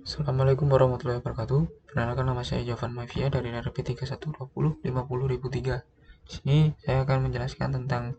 Assalamualaikum warahmatullahi wabarakatuh. Perkenalkan, nama saya Jovan Mavia dari RP 3120 50003. Di sini saya akan menjelaskan tentang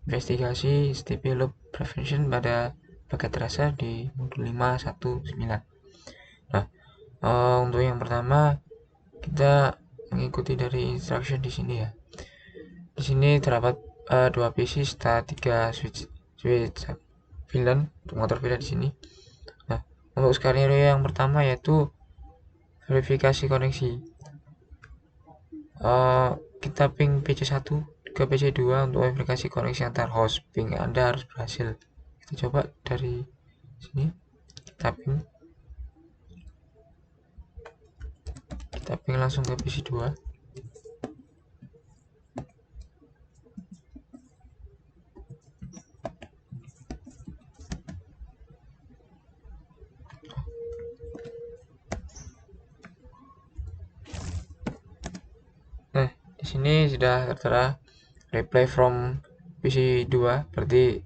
investigasi STP loop prevention pada paket rasa di modul 519. Nah, untuk yang pertama kita mengikuti dari instruction di sini ya. Di sini terdapat dua PC serta 3 switch VLAN untuk motor VLAN di sini. Nah, untuk skenario yang pertama yaitu verifikasi koneksi. uh, kita ping PC1 ke PC2 untuk verifikasi koneksi antar host. Ping Anda harus berhasil. Kita coba dari sini. Kita ping langsung ke PC2. Nah, di sini sudah tertera reply from PC2, berarti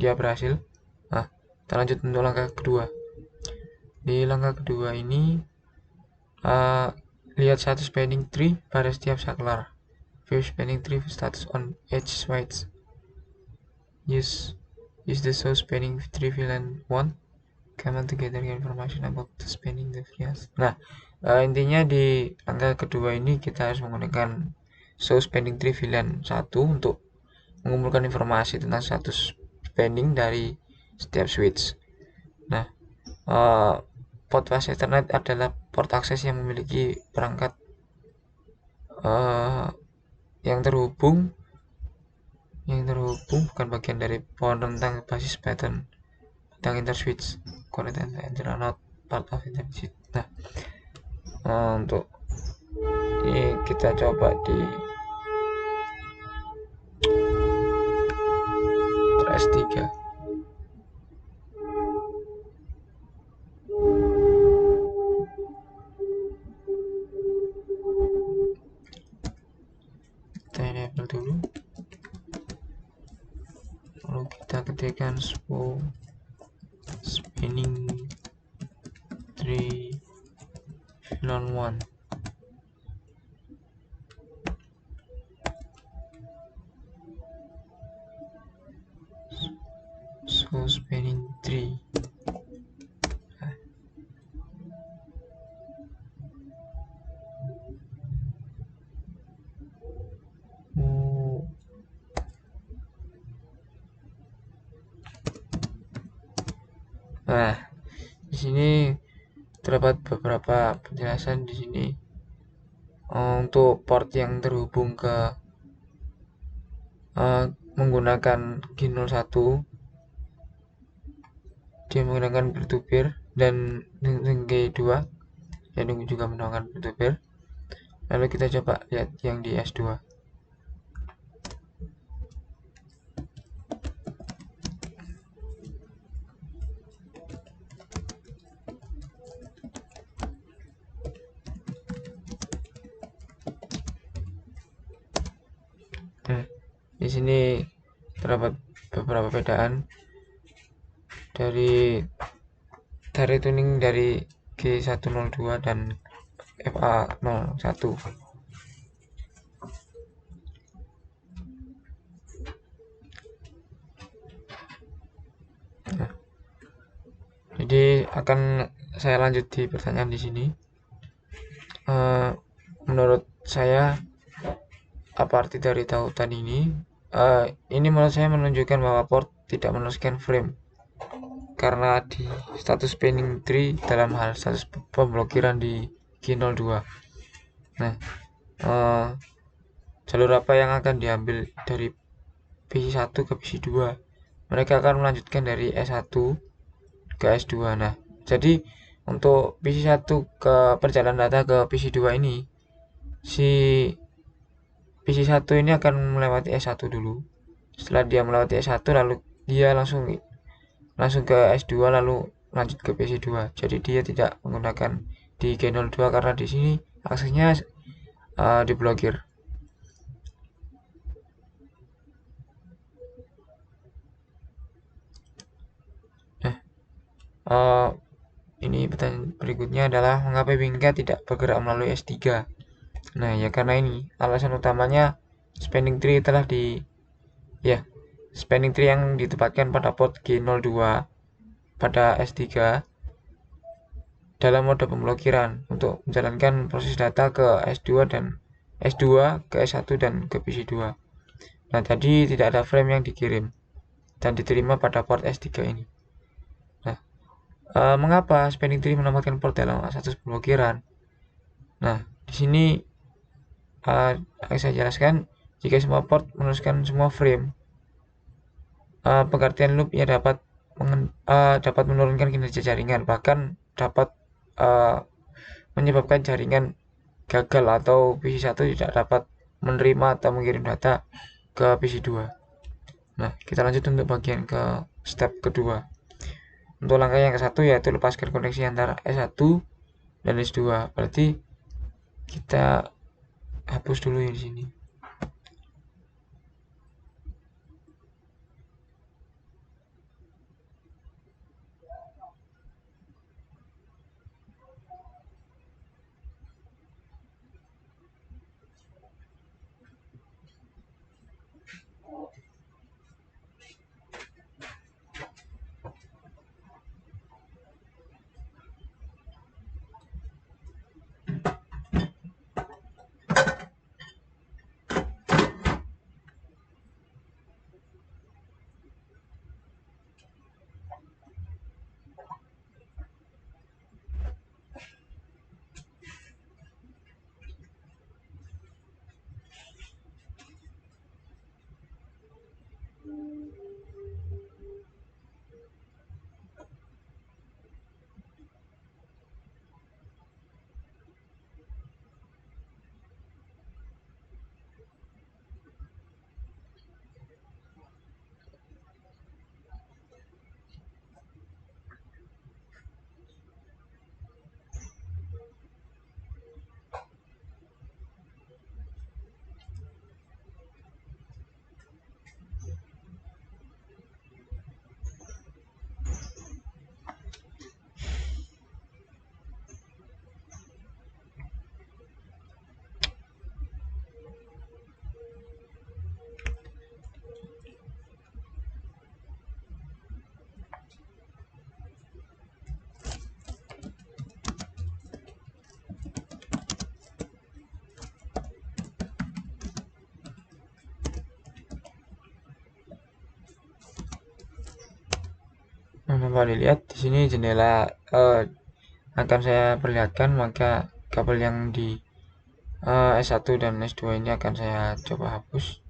dia berhasil. Nah, kita lanjut untuk langkah kedua. Di langkah kedua ini lihat satu spanning tree pada setiap saklar. View spanning tree status on edge switch. Use the show spanning tree VLAN 1 command to gather information about the spanning the fields. Nah, intinya di langkah kedua ini kita harus menggunakan show spanning tree VLAN 1 untuk mengumpulkan informasi tentang status spanning dari setiap switch. Nah, port fast Ethernet adalah port akses yang memiliki perangkat yang terhubung bukan bagian dari pohon rentang basis pattern tentang interswitch connect and enter not part of interswitch. Nah, untuk ini kita coba di S3. Kita enable dulu, lalu kita ketikkan show spinning tree VLAN 1. So spanning tree. Nah, di sini terdapat beberapa penjelasan di sini. Untuk port yang terhubung ke menggunakan G01, dia menggunakan peer to peer, dan G2 yang juga menggunakan peer to peer. Lalu kita coba lihat yang di S2. Di sini terdapat beberapa perbedaan dari tuning dari G102 dan FA01. Nah, jadi akan saya lanjut di pertanyaan di sini. Menurut saya, apa arti dari tautan ini? Ini menurut saya menunjukkan bahwa port tidak meneruskan frame karena di status spanning tree dalam hal status pemblokiran di G02. Nah, jalur apa yang akan diambil dari PC1 ke PC2? Mereka akan melanjutkan dari S1 ke S2. Nah, jadi untuk PC1 ke perjalanan data ke PC2 ini, si PC1 ini akan melewati S1 dulu. Setelah dia melewati S1, lalu dia langsung ke S2, lalu lanjut ke PC2. Jadi dia tidak menggunakan di G02 karena di sini aksesnya diblokir. Nah, ini pertanyaan berikutnya adalah mengapa Bingka tidak bergerak melalui S3? Nah, ya karena ini alasan utamanya spending tree telah spending tree yang ditempatkan pada port G02 pada S3 dalam mode pemblokiran untuk menjalankan proses data ke S2 dan S2 ke S1 dan ke PC2. Nah, tadi tidak ada frame yang dikirim dan diterima pada port S3 ini. Nah, mengapa spending tree menambahkan port dalam status pemblokiran? Nah, di sini akan saya jelaskan jika semua port meneruskan semua frame, pengertian loop ya dapat menurunkan kinerja jaringan, bahkan dapat menyebabkan jaringan gagal atau PC1 tidak dapat menerima atau mengirim data ke PC2. Nah, kita lanjut untuk bagian ke step kedua. Untuk langkah yang ke-1 yaitu lepaskan koneksi antara S1 dan S2. Berarti kita hapus dulu yang di sini. Nah, Bapak lihat di sini jendela akan saya perlihatkan, maka kabel yang di S1 dan S2 ini akan saya coba hapus.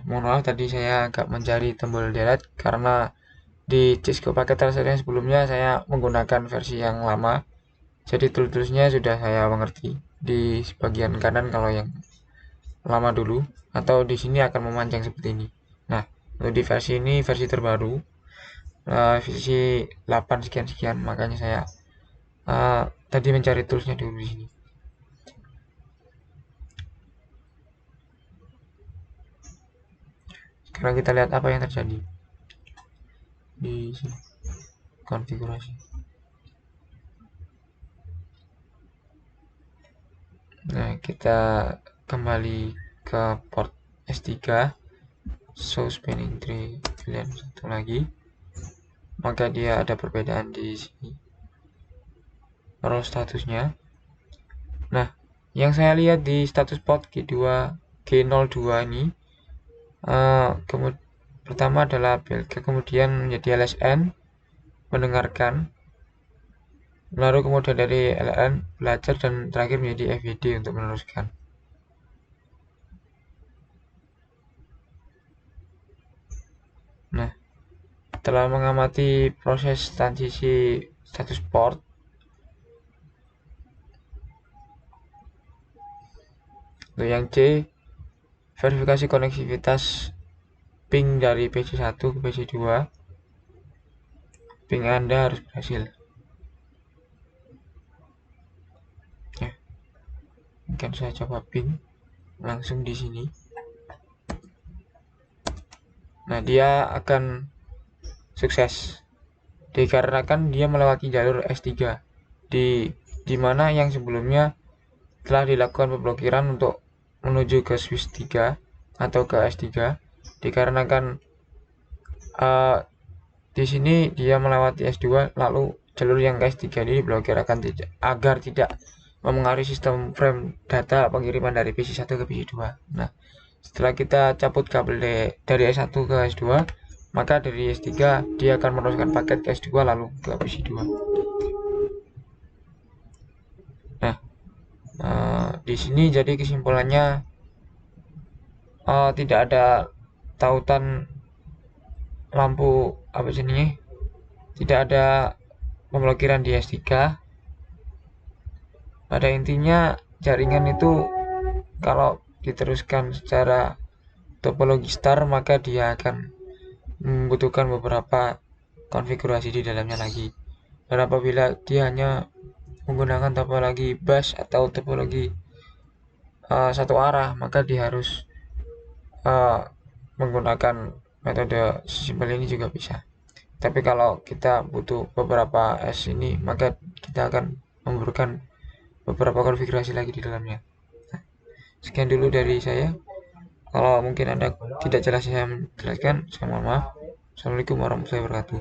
Mohon maaf tadi saya agak mencari tombol delete karena di Cisco paket reset yang sebelumnya saya menggunakan versi yang lama, jadi tulisnya sudah saya mengerti di bagian kanan kalau yang lama dulu, atau di sini akan memanjang seperti ini. Nah, untuk di versi ini versi terbaru, versi 8 sekian, makanya saya tadi mencari toolsnya dulu di sini. Sekarang kita lihat apa yang terjadi di sini, konfigurasi. Nah, kita kembali ke port S3, show spinning tree pilihan satu lagi, maka dia ada perbedaan di sini row statusnya. Nah, yang saya lihat di status port G02 ini pertama adalah BLK, kemudian menjadi LSN mendengarkan, lalu kemudian dari LN belajar, dan terakhir menjadi FWD untuk meneruskan. Nah, setelah mengamati proses transisi status port, untuk yang C, verifikasi konektivitas ping dari PC1 ke PC2, ping Anda harus berhasil. Ya, mungkin saya coba ping langsung di sini. Nah, dia akan sukses dikarenakan dia melewati jalur S3 di mana yang sebelumnya telah dilakukan pemblokiran untuk menuju ke Swiss 3 atau ke S3, dikarenakan di sini dia melewati S2, lalu jalur yang ke S3 ini diblokir agar tidak mempengaruhi sistem frame data pengiriman dari PC1 ke PC2. Nah, setelah kita cabut kabel dari S1 ke S2, maka dari S3 dia akan meneruskan paket ke S2 lalu ke PC2. Nah, di sini jadi kesimpulannya tidak ada tautan lampu apa jenisnya, tidak ada pemblokiran di S3. Pada intinya jaringan itu kalau diteruskan secara topologi star, maka dia akan membutuhkan beberapa konfigurasi di dalamnya lagi. Dan apabila dia hanya menggunakan topologi bus atau topologi satu arah, maka dia harus menggunakan metode simpel ini juga bisa. Tapi kalau kita butuh beberapa S ini, maka kita akan memerlukan beberapa konfigurasi lagi di dalamnya. Nah, sekian dulu dari saya. Kalau mungkin Anda tidak jelas saya menjelaskan, saya mohon maaf. Assalamualaikum warahmatullahi wabarakatuh.